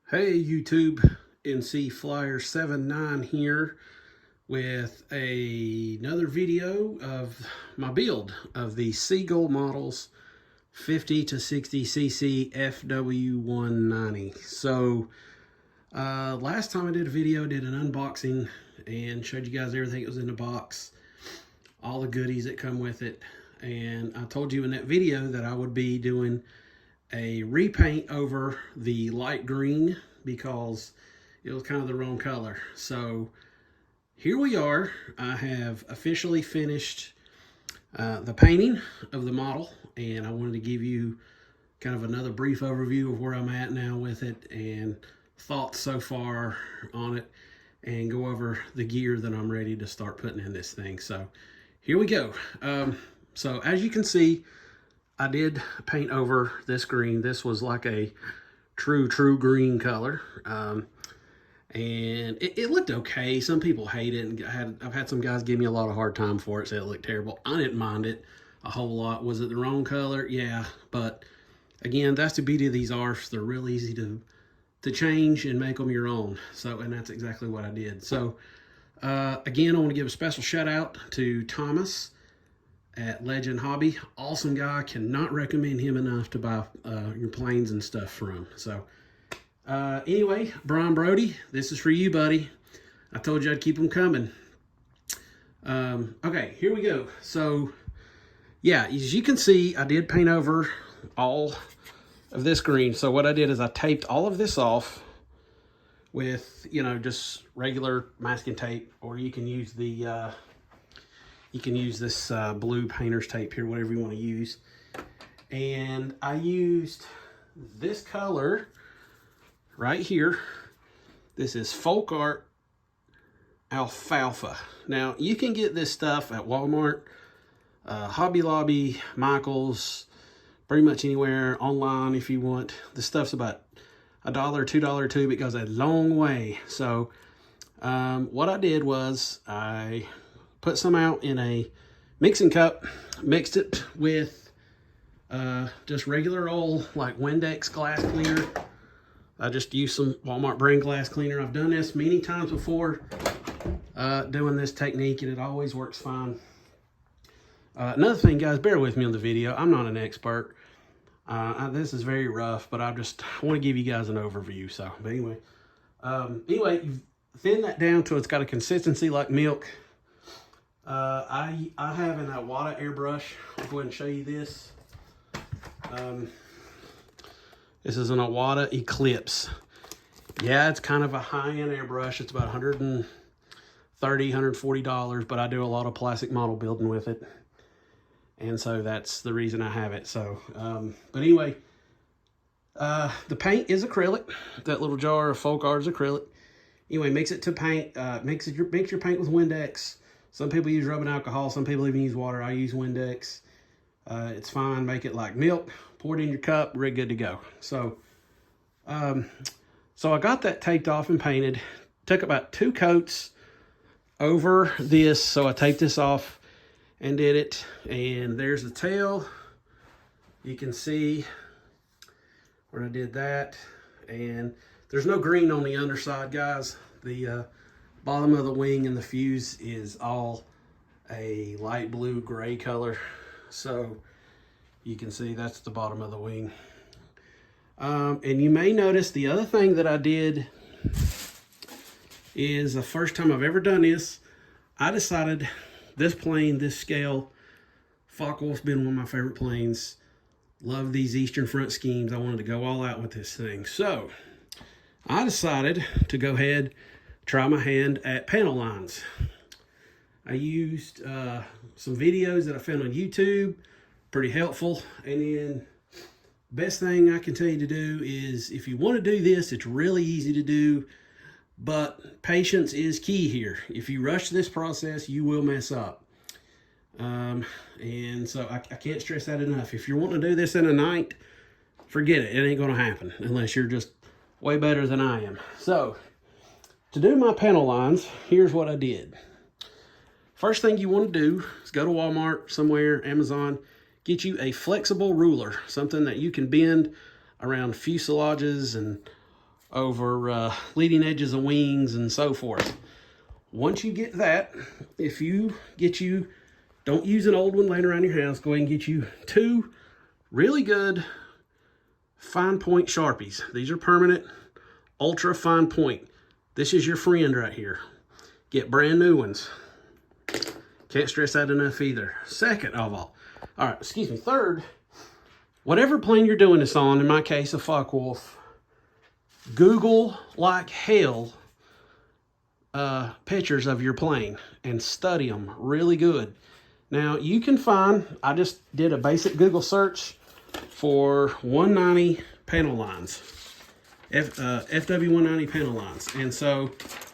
Hey YouTube, NC Flyer 79 here with another video of my build of the Seagull models 50 to 60 cc FW190. So last time I did a video, I did an unboxing and showed you guys everything that was in the box, all the goodies that come with it. And I told you in that video that I would be doing a repaint over the light green because it was kind of the wrong color. So here we are. I have officially finished the painting of the model, and I wanted to give you kind of another brief overview of where I'm at now with it and thoughts so far on it, and go over the gear that I'm ready to start putting in this thing. So here we go. So as you can see, I did paint over this green. This was like a true green color. And it looked okay. Some people hate it, and I've had some guys give me a lot of hard time for it, say it looked terrible. I didn't mind it a whole lot. Was it the wrong color? Yeah, but again, that's the beauty of these ARFs. They're real easy to change and make them your own. So, and that's exactly what I did. So again, I want to give a special shout out to Thomas at Legend Hobby. Awesome guy. Cannot recommend him enough to buy your planes and stuff from. So anyway, Brian Brody, this is for you, buddy. I told you I'd keep them coming. Okay, here we go. So yeah, as you can see, I did paint over all of this green. So what I did is I taped all of this off with, you know, just regular masking tape, or you can use the you can use this blue painter's tape here, whatever you want to use. And I used this color right here. This is Folk Art Alfalfa. Now, you can get this stuff at Walmart, Hobby Lobby, Michael's, pretty much anywhere online if you want. The stuff's about $1, $2 tube. It goes a long way. So what I did was I put some out in a mixing cup, mixed it with just regular old like Windex glass cleaner. I just used some Walmart brand glass cleaner. I've done this many times before doing this technique, and it always works fine. Another thing, guys, bear with me on the video. I'm not an expert. This is very rough, but I want to give you guys an overview. So, but anyway, you thin that down till it's got a consistency like milk. I have an Iwata airbrush. I'll go ahead and show you this. This is an Iwata Eclipse. Yeah, it's kind of a high-end airbrush. It's about $130, $140, but I do a lot of plastic model building with it. And so that's the reason I have it. So, but anyway, the paint is acrylic. That little jar of Folk Art is acrylic. Anyway, mix it to paint. Mix your paint with Windex. Some people use rubbing alcohol. Some people even use water. I use Windex. It's fine. Make it like milk. Pour it in your cup. We're good to go. So, so I got that taped off and painted. Took about 2 coats over this. So I taped this off and did it. And there's the tail. You can see where I did that. And there's no green on the underside, guys. The bottom of the wing and the fuse is all a light blue gray color. So you can see that's the bottom of the wing. And you may notice the other thing that I did is the first time I've ever done this, I decided this plane, this scale, Focke-Wulf's been one of my favorite planes. Love these Eastern Front schemes. I wanted to go all out with this thing. So I decided to go ahead, try my hand at panel lines. I used some videos that I found on YouTube, pretty helpful. And then best thing I can tell you to do is, if you want to do this, it's really easy to do, but patience is key here. If you rush this process, you will mess up. And so I can't stress that enough. If you're wanting to do this in a night, forget it. It ain't going to happen unless you're just way better than I am. So to do my panel lines, here's what I did. First thing you want to do is go to Walmart, somewhere, Amazon, get you a flexible ruler, something that you can bend around fuselages and over leading edges of wings and so forth. Once you get that, if you don't use an old one laying around your house, go ahead and get you 2 really good fine point Sharpies. These are permanent, ultra fine point. This is your friend right here. Get brand new ones. Can't stress that enough either. Second of all right, excuse me, third, whatever plane you're doing this on, in my case, a Focke-Wulf, Google like hell pictures of your plane and study them really good. Now, you can find, I just did a basic Google search for 190 panel lines, FW190 panel lines. And so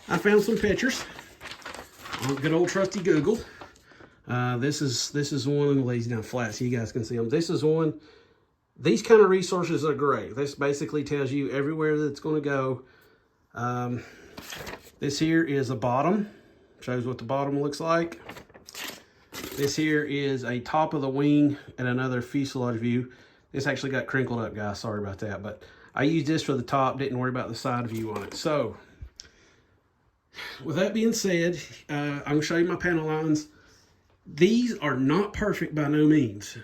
I found some pictures on good old trusty Google. This is one, lays down flat so you guys can see them. This is one. These kind of resources are great. This basically tells you everywhere that it's going to go. This here is a bottom. Shows what the bottom looks like. This here is a top of the wing and another fuselage view. This actually got crinkled up, guys. Sorry about that. But I used this for the top. Didn't worry about the side view on it. So, with that being said, I'm going to show you my panel lines. These are not perfect by no means.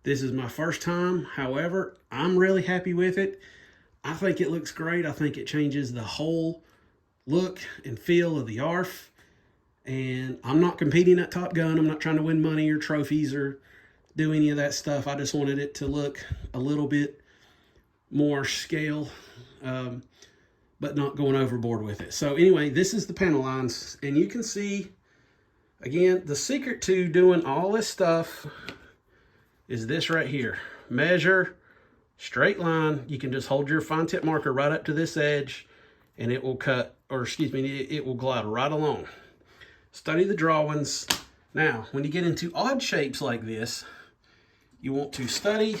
This is my first time. However, I'm really happy with it. I think it looks great. I think it changes the whole look and feel of the ARF. And I'm not competing at Top Gun. I'm not trying to win money or trophies or do any of that stuff. I just wanted it to look a little bit more scale, but not going overboard with it. So anyway, this is the panel lines. And you can see, again, the secret to doing all this stuff is this right here. Measure, straight line. You can just hold your fine tip marker right up to this edge and it will cut, or excuse me, it will glide right along. Study the drawings. Now, when you get into odd shapes like this, you want to study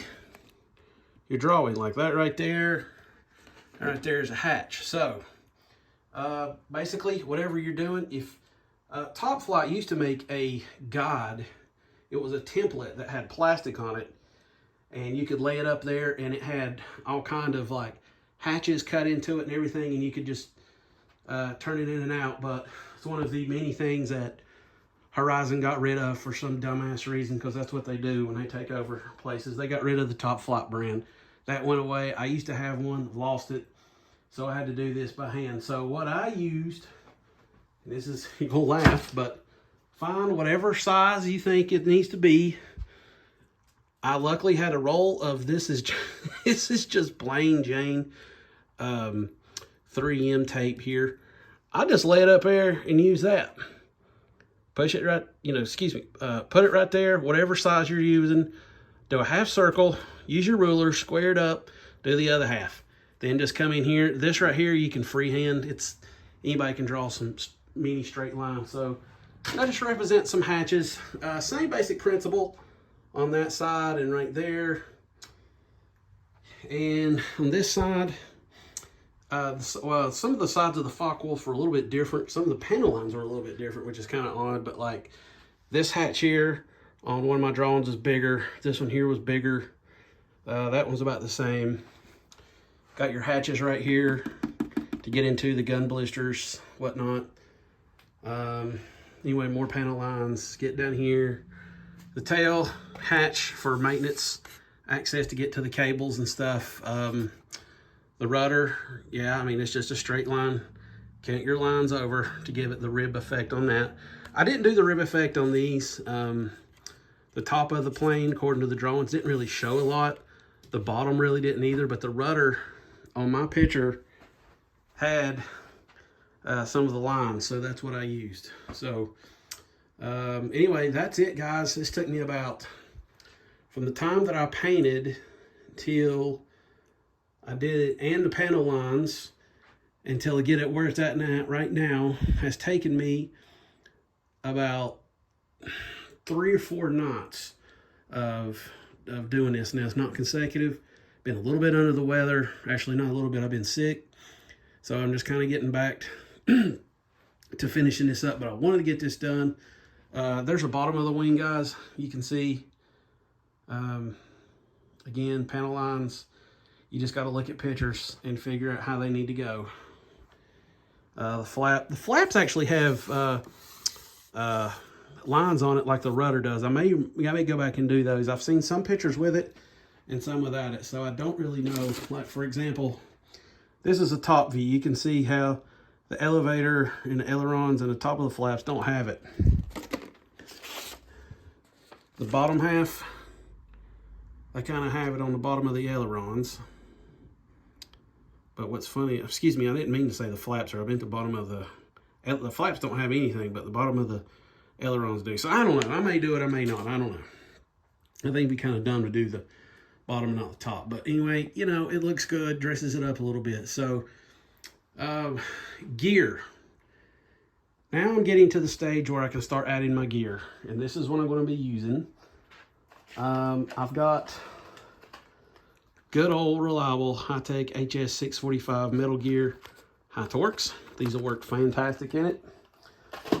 your drawing, like that right there. Right there is a hatch. So, basically, whatever you're doing, if Top Flight used to make a guide, it was a template that had plastic on it, and you could lay it up there, and it had all kind of like hatches cut into it and everything, and you could just turn it in and out. But it's one of the many things that Horizon got rid of for some dumbass reason, because that's what they do when they take over places. They got rid of the Top Flight brand. That went away. I used to have one, lost it, so I had to do this by hand. So what I used, and this is, you're gonna laugh, but find whatever size you think it needs to be. I luckily had a roll of this is this is just plain Jane 3M tape here. I just lay it up there and use that. Push it right, put it right there, whatever size you're using. Do a half circle, use your ruler, square it up, do the other half. Then just come in here. This right here, you can freehand. Anybody can draw some mini straight lines. So that just represents some hatches. Same basic principle on that side and right there. And on this side, well, some of the sides of the Focke-Wulf were a little bit different. Some of the panel lines were a little bit different, which is kind of odd. But like this hatch here on one of my drawings is bigger. This one here was bigger. That one's about the same. Got your hatches right here to get into the gun blisters, whatnot. Anyway, more panel lines. Get down here. The tail hatch for maintenance, access to get to the cables and stuff. The rudder, yeah, I mean, it's just a straight line. Count your lines over to give it the rib effect on that. I didn't do the rib effect on these. The top of the plane, according to the drawings, didn't really show a lot. The bottom really didn't either, but the rudder on my picture had some of the lines, so that's what I used. So anyway, that's it, guys. This took me about, from the time that I painted till I did it and the panel lines until I get it where it's at right now, has taken me about 3 or 4 knots of doing this. Now, it's not consecutive. Been a little bit under the weather. Actually, not a little bit. I've been sick. So I'm just kind of getting back to finishing this up. But I wanted to get this done. There's the bottom of the wing, guys. You can see, again, panel lines. You just got to look at pictures and figure out how they need to go. The flaps actually have lines on it like the rudder does. I may go back and do those. I've seen some pictures with it and some without it, so I don't really know. Like, for example, this is a top view. You can see how the elevator and the ailerons and the top of the flaps don't have it. The bottom half, I kind of have it on the bottom of the ailerons. But what's funny, excuse me, I didn't mean to say the flaps are. I meant the bottom of the flaps don't have anything, but the bottom of the ailerons do. So I don't know. I may do it, I may not. I don't know. I think it'd be kind of dumb to do the bottom and not the top. But anyway, you know, it looks good, dresses it up a little bit. So, gear. Now I'm getting to the stage where I can start adding my gear. And this is what I'm going to be using. I've got good old reliable Hi-Tech HS645 Metal Gear high torques. These will work fantastic in it.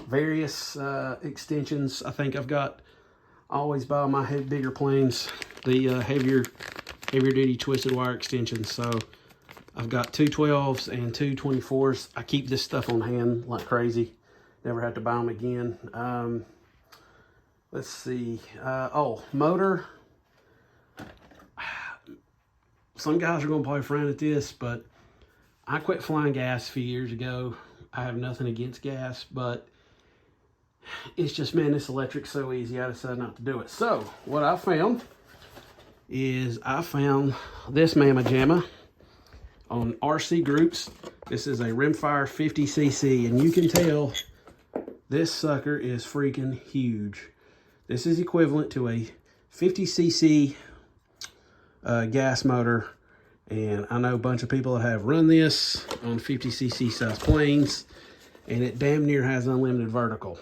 Various extensions. I think I've got, I always buy my bigger planes, the heavier duty twisted wire extensions. So I've got 212s and 224s. I keep this stuff on hand like crazy. Never have to buy them again. Let's see. Oh, motor. Some guys are going to probably frown at this, but I quit flying gas a few years ago. I have nothing against gas, but it's just, man, this electric's so easy. I decided not to do it. So what I found is I found this Mamma Jamma on RC Groups. This is a Rimfire 50cc, and you can tell this sucker is freaking huge. This is equivalent to a 50cc gas motor, and I know a bunch of people that have run this on 50cc size planes, and it damn near has unlimited vertical.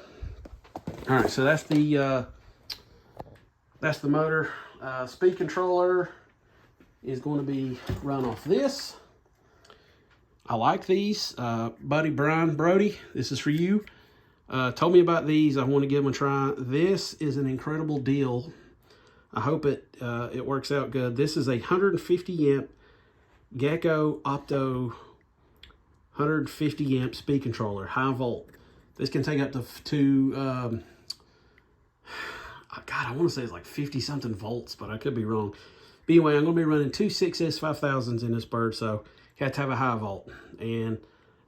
All right, so that's the motor. Speed controller is going to be run off this. I like these. Buddy Brian Brody, this is for you. Told me about these. I want to give them a try. This is an incredible deal. I hope it works out good. This is a 150 amp Gecko Opto 150 amp speed controller, high volt. This can take up to God, I want to say it's like 50 something volts, but I could be wrong. But anyway, I'm going to be running two 6S5000s in this bird, so you have to have a high volt. And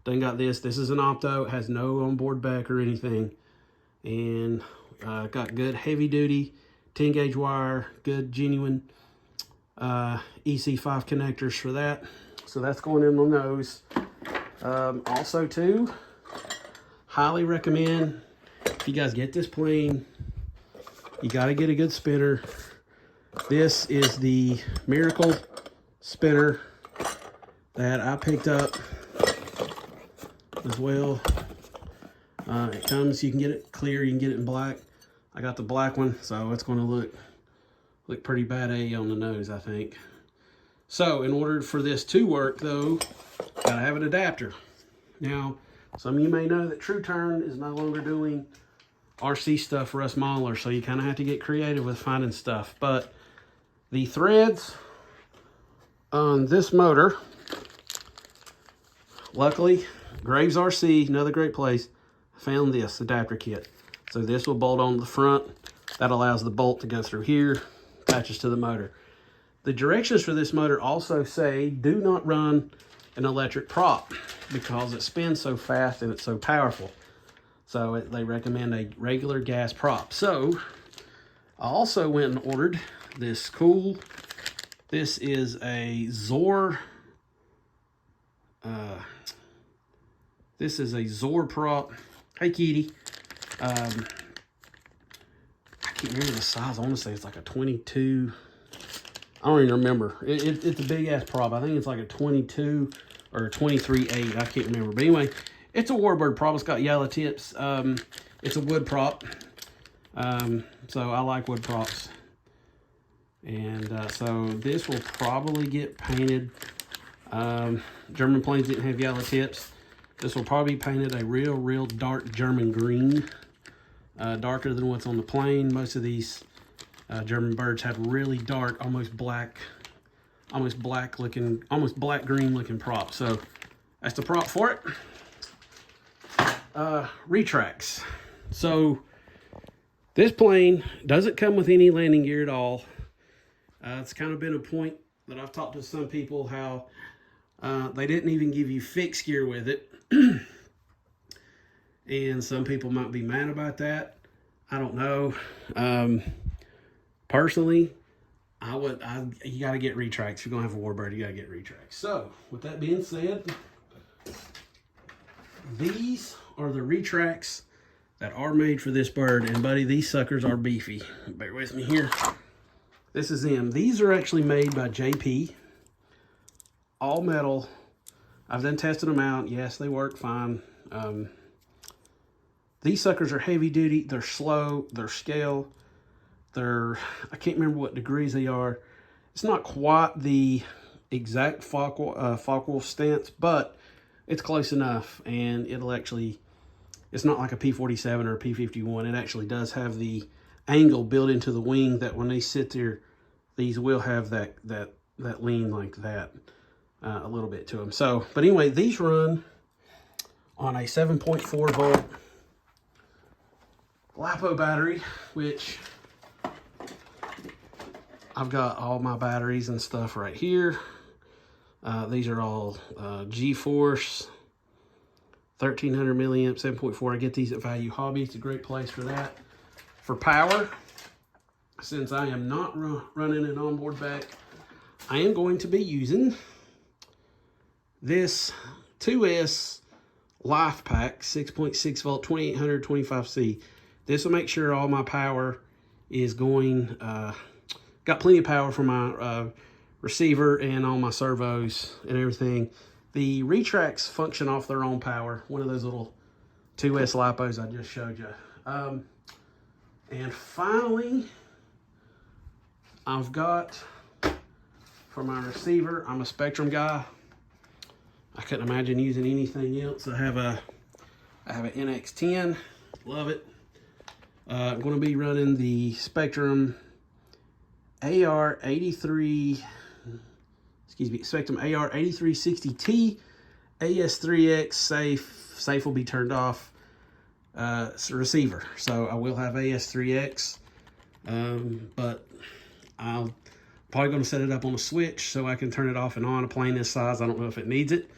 then got this. This is an Opto. It has no onboard back or anything. And got good heavy duty 10 gauge wire, good genuine EC5 connectors for that. So that's going in on those. Also too, highly recommend, if you guys get this plane, you got to get a good spinner. This is the Miracle spinner that I picked up as well. It comes, you can get it clear, you can get it in black. I got the black one, so it's going to look pretty bad on the nose, I think. So in order for this to work though, gotta have an adapter. Now, some of you may know that True Turn is no longer doing RC stuff for us modelers, so you kind of have to get creative with finding stuff. But the threads on this motor, luckily, Graves RC, another great place, found this adapter kit. So this will bolt on the front. That allows the bolt to go through here, attaches to the motor. The directions for this motor also say do not run an electric prop because it spins so fast and it's so powerful. So they recommend a regular gas prop. So I also went and ordered this cool, this is a Zor, this is a Zor prop. Hey kitty. I can't remember the size. I want to say it's like a 22. I don't even remember. It's a big ass prop. I think it's like a 22 or a 23.8. I can't remember. But anyway, it's a Warbird prop. It's got yellow tips. It's a wood prop. So I like wood props. And so this will probably get painted. German planes didn't have yellow tips. This will probably be painted a real dark German green. Darker than what's on the plane. Most of these German birds have really dark, almost black almost black looking, almost black green looking prop. So that's the prop for it. Retracts. So this plane doesn't come with any landing gear at all. It's kind of been a point that I've talked to some people how they didn't even give you fixed gear with it. And some people might be mad about that. I don't know. Personally, you got to get retracts. If you're going to have a Warbird, you got to get retracts. So, with that being said, these are the retracts that are made for this bird. And, buddy, these suckers are beefy. Bear with me here. This is them. These are actually made by JP. All metal. I've then tested them out. Yes, they work fine. These suckers are heavy duty. They're slow. They're scale. I can't remember what degrees they are. It's not quite the exact Focke-Wulf stance, but it's close enough. And it'll actually, it's not like a P-47 or a P-51. It actually does have the angle built into the wing that when they sit there, these will have that lean like that a little bit to them. So, but anyway, these run on a 7.4 volt LiPo battery, which I've got all my batteries and stuff right here. These are all G-Force 1300 milliamp 7.4. I get these at Value Hobby. It's a great place for that. For power, since I am not running an onboard back, I am going to be using this 2S Life Pack 6.6 volt 2800 25C. This will make sure all my power is going, got plenty of power for my receiver and all my servos and everything. The retracts function off their own power. One of those little 2S LiPos I just showed you. And finally, I've got for my receiver, I'm a Spectrum guy. I couldn't imagine using anything else. I have an NX10, love it. I'm going to be running the Spectrum AR83, Spectrum AR8360T AS3X safe will be turned off receiver. So I will have AS3X, but I'm probably going to set it up on a switch so I can turn it off and on. A plane this size, I don't know if it needs it,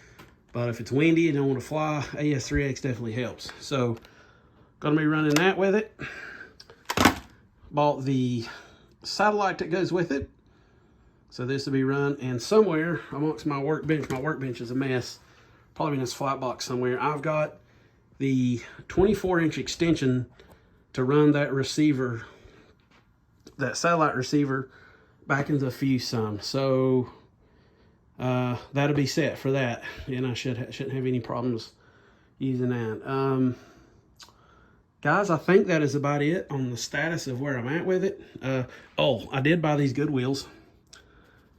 but if it's windy and don't want to fly, AS3X definitely helps. So going to be running that with it. Bought the satellite that goes with it. So this will be run, and somewhere amongst my workbench is a mess, probably in this flight box somewhere, I've got the 24-inch extension to run that receiver, that satellite receiver, back into the fuse some. So that'll be set for that, and I shouldn't have any problems using that. Guys, I think that is about it on the status of where I'm at with it. Oh, I did buy these good wheels.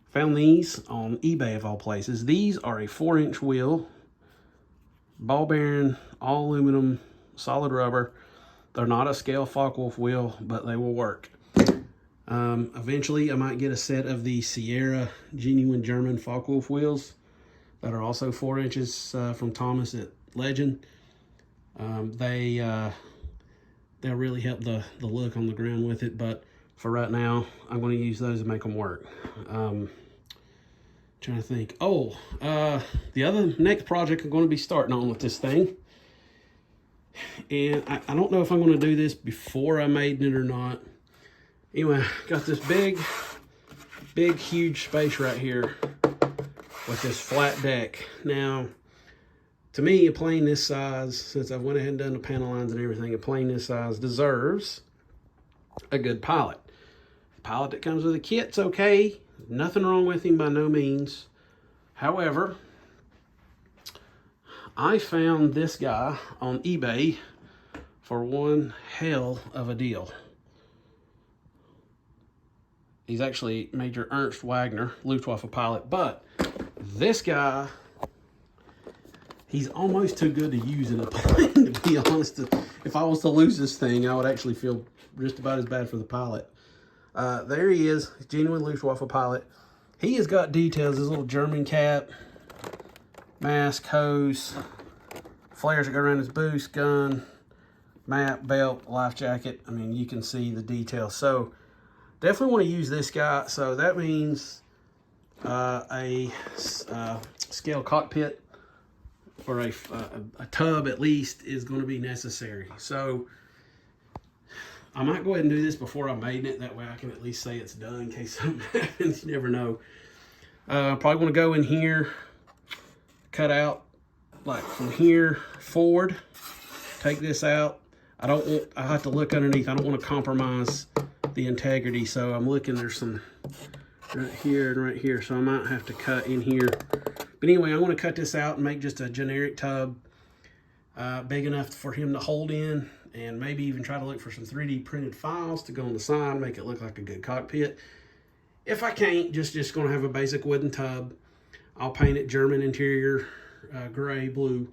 Found these on eBay of all places. These are a 4-inch wheel, ball bearing, all aluminum, solid rubber. They're not a scale Focke-Wulf wheel, but they will work. Eventually, I might get a set of the Sierra genuine German Focke-Wulf wheels that are also 4 inches from Thomas at Legend. They'll really help the look on the ground with it, but for right now, I'm going to use those to make them work. Trying to think. Oh, the other next project I'm going to be starting on with this thing, and I don't know if I'm going to do this before I made it or not. Anyway, got this big, huge space right here with this flat deck. Now, to me, a plane this size, since I went ahead and done the panel lines and everything, a plane this size deserves a good pilot. The pilot that comes with a kit's okay. Nothing wrong with him by no means. However, I found this guy on eBay for one hell of a deal. He's actually Major Ernst Wagner, Luftwaffe pilot, but this guy, he's almost too good to use in a plane, to be honest. If I was to lose this thing, I would actually feel just about as bad for the pilot. There he is, genuine Luftwaffe pilot. He has got details, his little German cap, mask, hose, flares that go around his boost, gun, map, belt, life jacket. I mean, you can see the details. So definitely want to use this guy. So that means a scale cockpit or a tub at least is going to be necessary. So I might go ahead and do this before I made it. That way I can at least say it's done in case something happens. You never know. Probably want to go in here, cut out like from here forward, take this out. I have to look underneath. I don't want to compromise the integrity. So I'm looking, there's some right here and right here. So I might have to cut in here. But anyway, I want to cut this out and make just a generic tub big enough for him to hold in, and maybe even try to look for some 3D printed files to go on the side, make it look like a good cockpit. If I can't, just going to have a basic wooden tub. I'll paint it German interior, gray, blue,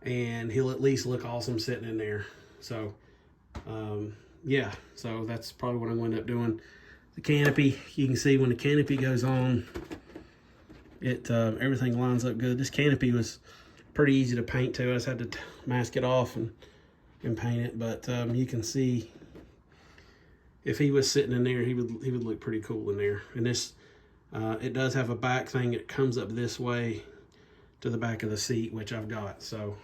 and he'll at least look awesome sitting in there. So, yeah, so that's probably what I'm going to end up doing. The canopy, you can see when the canopy goes on, everything lines up good. This canopy was pretty easy to paint too. I just had to mask it off and paint it, but you can see if he was sitting in there, he would look pretty cool in there. And this, it does have a back thing. It comes up this way to the back of the seat, which I've got. So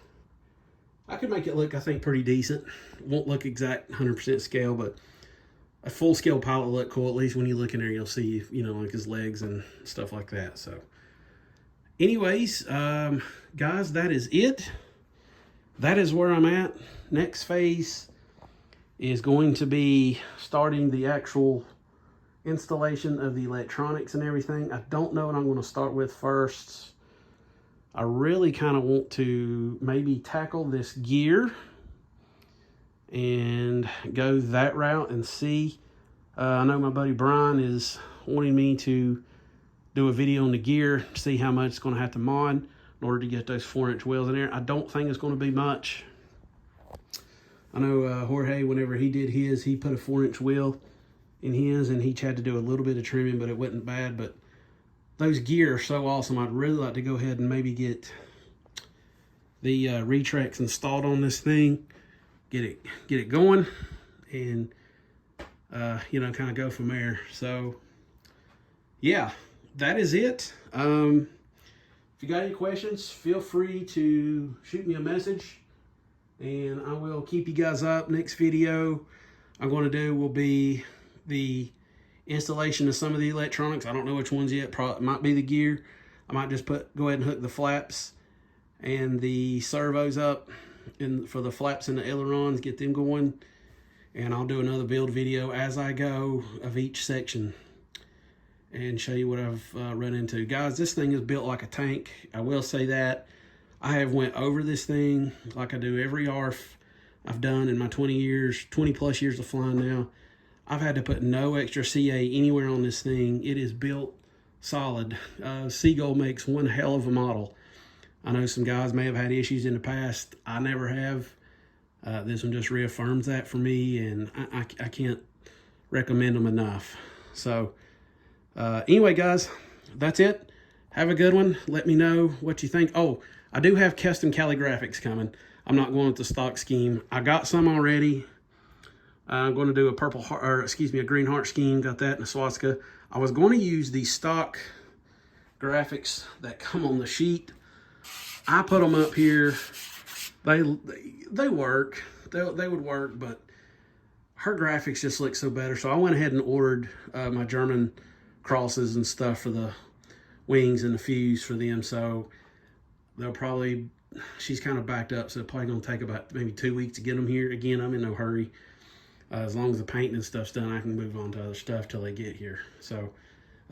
I could make it look, I think, pretty decent. It won't look exact 100% scale, but a full scale pilot will look cool. At least when you look in there, you'll see, you know, like his legs and stuff like that. So anyways, guys, that is it. That is where I'm at. Next phase is going to be starting the actual installation of the electronics and everything. I don't know what I'm going to start with first. I really kind of want to maybe tackle this gear and go that route and see. I know my buddy Brian is wanting me to do a video on the gear, see how much it's going to have to mod in order to get those 4-inch wheels in there. I don't think it's going to be much. I know Jorge, whenever he did his, he put a 4-inch wheel in his, and he had to do a little bit of trimming, but it wasn't bad. But those gear are so awesome. I'd really like to go ahead and maybe get the Retracts installed on this thing, get it going, and you know, kind of go from there. So yeah, that is it. If you got any questions, feel free to shoot me a message, and I will keep you guys up. Next video I'm going to do will be the installation of some of the electronics. I don't know which ones yet. Probably might be the gear. I might just go ahead and hook the flaps and the servos up for the flaps and the ailerons, get them going, and I'll do another build video as I go of each section and show you what I've run into. Guys, this thing is built like a tank. I will say that. I have went over this thing like I do every ARF I've done in my 20 plus years of flying now. I've had to put no extra CA anywhere on this thing. It is built solid. Seagull makes one hell of a model. I know some guys may have had issues in the past. I never have. This one just reaffirms that for me, and I can't recommend them enough. So anyway, guys, that's it. Have a good one. Let me know what you think. Oh, I do have custom calligraphics coming. I'm not going with the stock scheme. I got some already. I'm going to do a purple heart, or excuse me, a green heart scheme. Got that in a swastika. I was going to use the stock graphics that come on the sheet. I put them up here. They work. They would work, but her graphics just look so better. So I went ahead and ordered my German crosses and stuff for the wings and the fuse for them. So they'll probably, she's kind of backed up, so it's probably going to take about maybe 2 weeks to get them here. Again, I'm in no hurry. As long as the painting and stuff's done, I can move on to other stuff till they get here. So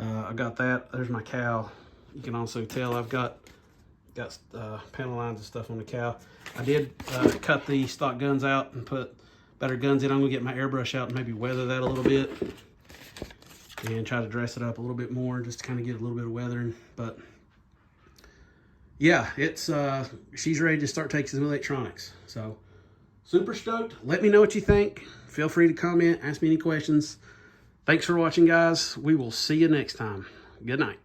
I got that. There's my cow. You can also tell I've got panel lines and stuff on the cow. I did cut the stock guns out and put better guns in. I'm going to get my airbrush out and maybe weather that a little bit and try to dress it up a little bit more just to kind of get a little bit of weathering. But yeah, it's she's ready to start taking some electronics. So super stoked. Let me know what you think. Feel free to comment, ask me any questions. Thanks for watching, guys. We will see you next time. Good night.